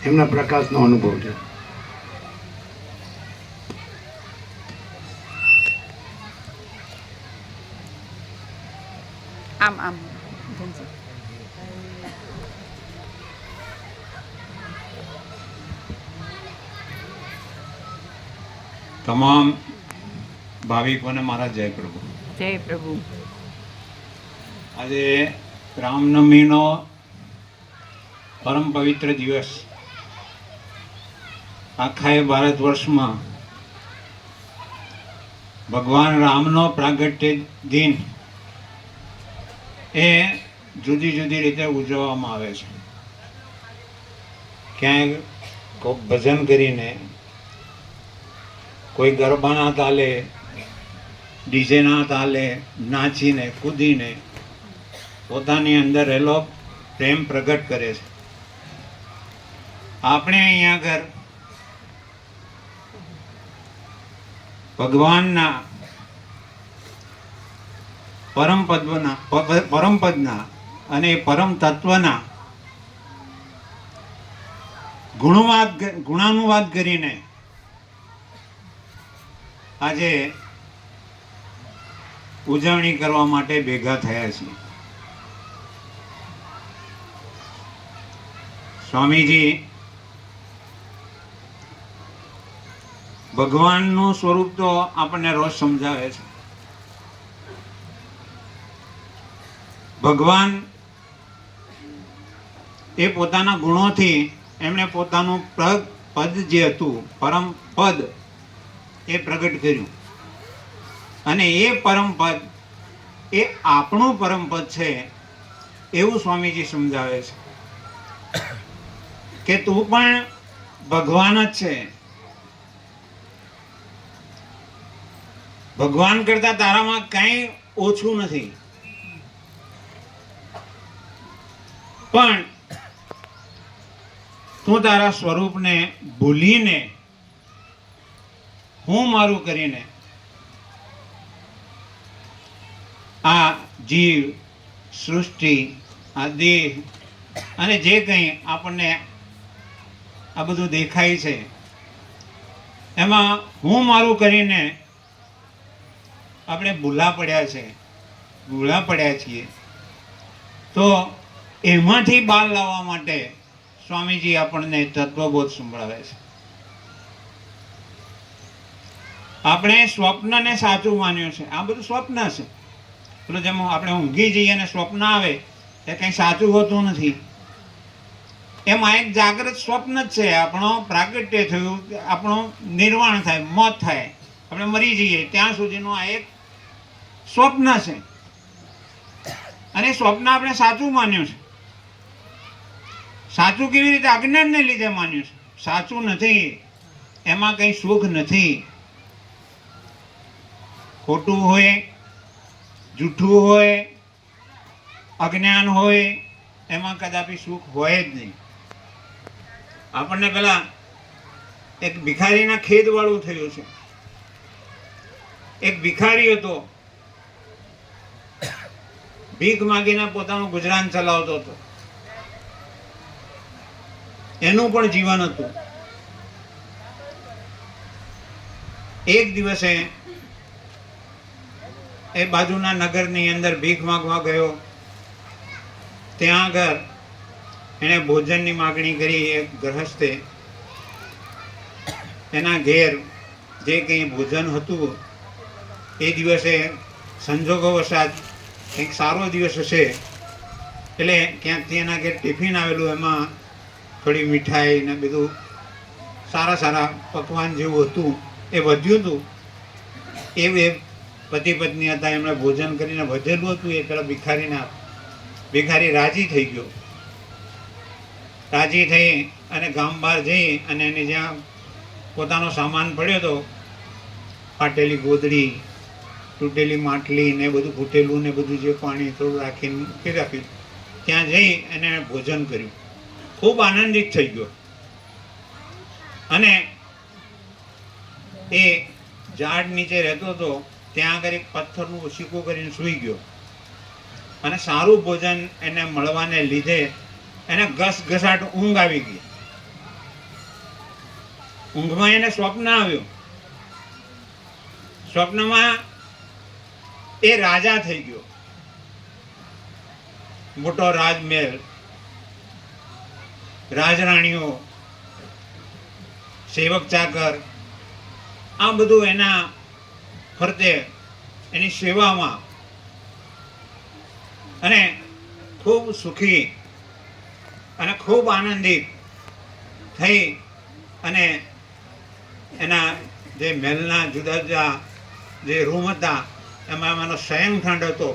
એમના પ્રકાશનો અનુભવ છે. આમ આમ તમામ ભાવિકોને મારા જય પ્રભુ. જય પ્રભુ. આજે રામનવમીનો પરમ પવિત્ર દિવસ. આખા ભારત વર્ષમાં ભગવાન રામનો પ્રાગટ્ય દિન એ જુદી જુદી રીતે ઉજવવામાં આવે છે. ક્યાંય કોઈ ભજન કરીને, કોઈ ગરબાના તાલે, ડીજેના તાલે નાચીને કૂદીને પોતાની અંદર રહેલો પ્રેમ પ્રગટ કરે છે. આપણે અહીંયા આગળ ભગવાનના પરમ પદના અને પરમ તત્વના ગુણાનુવાદ કરીને આજે ઉજવણી કરવા માટે ભેગા થયા છીએ. સ્વામીજી ભગવાનનું સ્વરૂપ તો આપણને રોજ સમજાવે છે. ભગવાન એ પોતાના ગુણોથી એમણે પોતાનું પદ જે હતું પરમ પદ એ પ્રગટ કર્યું, અને એ પરમ પદ એ આપણું પરમ પદ છે એવું સ્વામીજી સમજાવે છે કે તું પણ ભગવાન જ છે. ભગવાન કરતા તારામાં કઈ ઓછું નથી, પણ તું તારા સ્વરૂપને ભૂલીને હું મારું કરીને આ જીવ સૃષ્ટિ, આ દેહ અને જે કંઈ આપણને આ બધું દેખાય છે એમાં હું મારું કરીને આપણે ભૂલા પડ્યા છીએ. તો એમાંથી બહાર લાવવા માટે સ્વામીજી આપણને તત્વબોધ સંભળાવે છે. આપણે સ્વપ્નને સાચું માન્યું છે. આ બધું સ્વપ્ન છે. પેલું જેમ આપણે ઊંઘી જઈએ અને સ્વપ્ન આવે એ કંઈ સાચું હોતું નથી. એમાં એક જાગૃત સ્વપ્ન જ છે. આપણો પ્રાગટ્ય થયું, આપણું નિર્વાણ થાય, મોત થાય, આપણે મરી જઈએ ત્યાં સુધીનું આ એક સ્વપ્ન છે. અને સ્વપ્ન આપણે સાચું માન્યું છે. સાચું કેવી રીતે? અજ્ઞાનને લીધે માન્યું છે. સાચું નથી, એમાં કંઈ સુખ નથી. ખોટું હોય, જૂઠું હોય, અજ્ઞાન હોય, એમાં કદાપી સુખ હોય જ નહીં. આપણને પેલા એક ભિખારીના ખેદ વાળું થયું છે. એક ભિખારી હતો, ભીખ માગીને પોતાનું ગુજરાન ચલાવતો હતો. એનું પણ જીવન હતું. એક દિવસે એ બાજુના નગરની અંદર ભીખ માંગવા ગયો. ત્યાં આગળ એણે ભોજનની માગણી કરી. એક ગ્રહસ્થે એના ઘેર જે કંઈ ભોજન હતું એ દિવસે સંજોગોવશાત કંઈક સારો દિવસ હશે એટલે ક્યાંકથી એના ઘેર ટિફિન આવેલું, એમાં થોડી મીઠાઈ ને બધું સારા પકવાન જેવું હતું, એ વધ્યું હતું. એ પતિ પત્ની હતા, એમણે ભોજન કરીને વધેલું હતું એ પેલા ભિખારી રાજી થઈ ગયો. રાજી થઈ અને ગામ બહાર જઈ અને એની જ્યાં પોતાનો સામાન પડ્યો હતો, ફાટેલી ગોદડી, તૂટેલી માટલી ને બધું ફૂટેલું ને બધું જે પાણી થોડું રાખીને મૂકી રાખ્યું, ત્યાં જઈ અને ભોજન કર્યું. ખૂબ આનંદિત થઈ ગયો અને એ ઝાડ નીચે રહેતો હતો ત્યાં આગળ એક પથ્થરનું ઓશીકું કરીને સૂઈ ગયો. અને સારું ભોજન એને મળવાને લીધે એને ઘસઘસાટ ઊંઘ આવી ગઈ. ઊંઘમાં એને સ્વપ્ન આવ્યું. સ્વપ્નમાં એ રાજા થઈ ગયો, મોટો રાજમહેલ, રાજરાણીઓ, સેવક ચાકર, આ બધું એના ફરતે એની સેવામાં, અને ખૂબ સુખી અને ખૂબ આનંદિત થઈ અને એના જે મહેલના જુદા જુદા જે રૂમ હતા એમાં એમાંનો શયનખંડ હતો,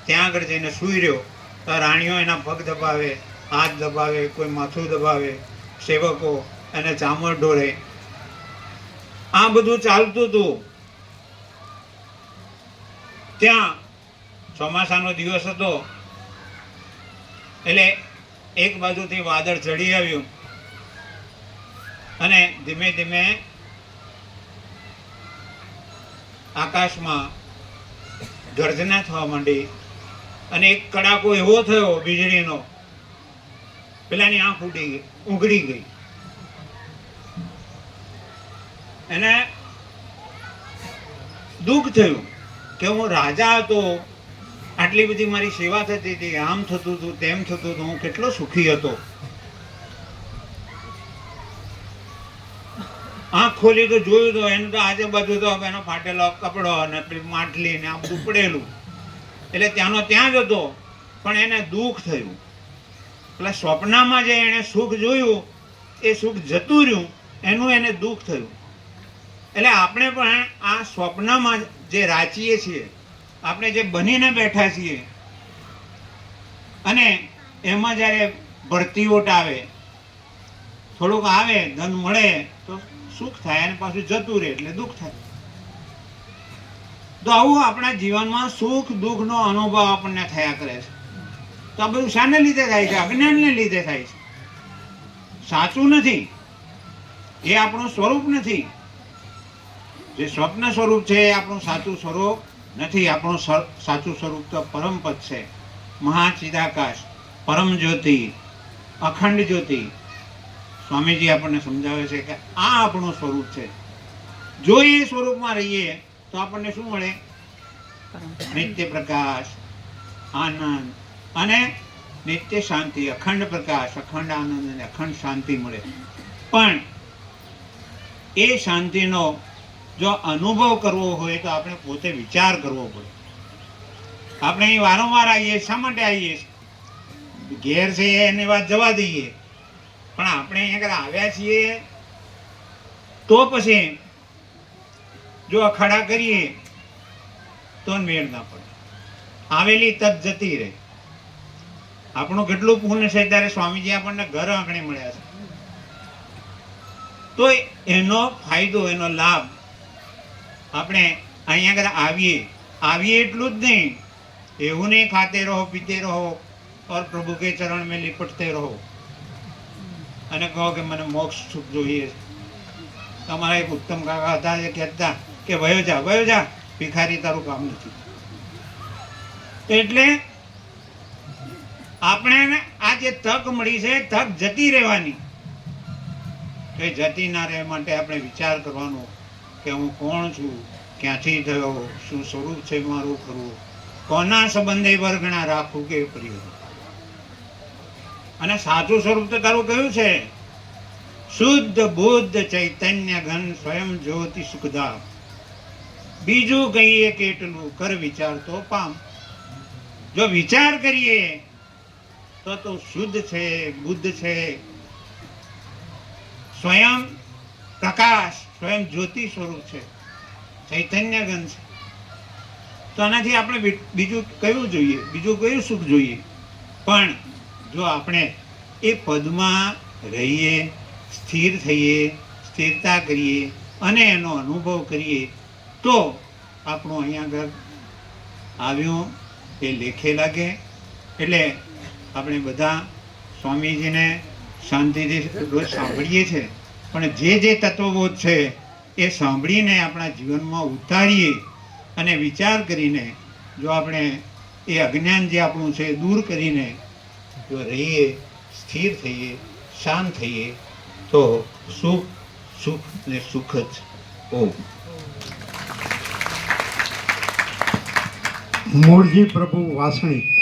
ત્યાં આગળ જઈને સૂઈ રહ્યો. તો રાણીઓ એના પગ દબાવે, હાથ દબાવે, કોઈ માથું દબાવે, સેવકો એને ચામર ઢોળે. આ બધું ચાલતું હતું. ત્યાં ચોમાસાનો દિવસ હતો એટલે એક બાજુથી વાદળ ચડી આવ્યું અને ધીમે ધીમે આકાશમાં ગર્જના થવા માંડી અને એક કડાકો એવો થયો વીજળીનો, પેલાની આંખ ઉઘડી ગઈ. એને દુઃખ થયું કે હું રાજા હતો, આટલી બધી મારી સેવા થતી હતી, આમ થતું હતું, તેમ થતું હતું, હું કેટલો સુખી હતો. આંખ ખોલી તો જોયું તો એનું તો આજુબાજુ તો એનો ફાટેલો કપડો અને માટલી ને આ બધું પડેલું, એટલે ત્યાંનો ત્યાં જ હતો. પણ એને દુઃખ થયું. એટલે સ્વપ્નમાં જે એને સુખ જોયું એ સુખ જતું રહ્યું, એનું એને દુઃખ થયું. એટલે આપણે પણ આ સ્વપ્નમાં જે રાચીએ છીએ, આપણે જે બનીને બેઠા છીએ, અને એમાં જ્યારે ભરતીઓટ આવે, થોડુંક આવે, ધન મળે તો સુખ થાય અને પાછું જતું રહે એટલે દુઃખ થાય. તો આવું આપણા જીવનમાં સુખ દુઃખનો અનુભવ આપણને થયા કરે છે. તો આ બધું શાને લીધે થાય છે? અજ્ઞાનને લીધે થાય છે. સાચું નથી, એ આપણું સ્વરૂપ નથી. જે સ્વપ્ન સ્વરૂપ છે એ આપણું સાચું સ્વરૂપ નથી. આપણું સાચું સ્વરૂપ તો પરમપદ છે, મહાચિદાકાશ, પરમ જ્યોતિ, અખંડ જ્યોતિ. સ્વામીજી આપણને સમજાવે છે કે આ આપણું સ્વરૂપ છે. જો એ સ્વરૂપમાં રહીએ તો આપણને શું મળે? નિત્ય પ્રકાશ, આનંદ અને નિત્ય શાંતિ. અખંડ પ્રકાશ, અખંડ આનંદ અને અખંડ શાંતિ મળે. પણ એ શાંતિનો જો અનુભવ કરવો હોય તો આપણે પોતે વિચાર કરવો પડે. આપણે અહીં વારંવાર આવીએ, શા માટે આવીએ? ઘેર છે એની વાત જવા દઈએ, પણ આપણે અહીંયા આગળ આવ્યા છીએ તો પછી જો અખાડા કરીએ તો મેળ ના પડે, આવેલી તક જતી રહે. આપણું કેટલું પુણ્ય છે ત્યારે સ્વામીજી આપણને ઘર આંગણે મળ્યા છે. તો એનો ફાયદો, એનો લાભ આપણે અહીંયા આગળ આવીએ એટલું જ નહીં, એવું નહીં ખાતે રહો, પીતે રહો और प्रभु के चरण में लिपटते रहो અને કહો કે મને મોક્ષ સુખ જોઈએ. તમારા એક ઉત્તમ કાકા હતા એ કહેતા કે વયો જા, ભિખારી તારું કામ નથી. એટલે આપણે આ જે તક મળી છે, તક જતી રહેવાની. એ જતી ના રહે માટે આપણે વિચાર કરવાનો કે હું કોણ છું, ક્યાંથી થયો, શું સ્વરૂપ છે મારું ખરું, કોના સંબંધે વર્ગણા રાખવું કે પ્રિય. અને સાચું સ્વરૂપ તો તારું કયું છે? શુદ્ધ બુદ્ધ ચૈતન્ય ઘન સ્વયં જ્યોતિ સુખદા. બીજું કહીએ કેટલું કર વિચાર તો પામ. જો વિચાર કરીએ તો શુદ્ધ છે, બુદ્ધ છે, સ્વયં પ્રકાશ, સ્વયં જ્યોતિ સ્વરૂપ છે, ચૈતન્ય ઘન છે. તો આનાથી આપણે બીજું કયું જોઈએ? બીજું કયું સુખ જોઈએ? પણ જો આપણે એ પદમાં રહીએ, સ્થિર થઈએ, સ્થિરતા કરીએ અને એનો અનુભવ કરીએ તો આપણું અહીંયા આગળ આવ્યું એ લેખે લાગે. એટલે આપણે બધા સ્વામીજીને શાંતિથી રોજ સાંભળીએ છીએ, પણ જે તત્વબોધ છે એ સાંભળીને આપણા જીવનમાં ઉતારીએ અને વિચાર કરીને જો આપણે એ અજ્ઞાન જે આપણું છે દૂર કરીને જો રહીએ, સ્થિર થઈએ, શાંત થઈએ તો સુખ સુખ ને સુખ જ. ઓમ. મૂળજી પ્રભુ વાસણી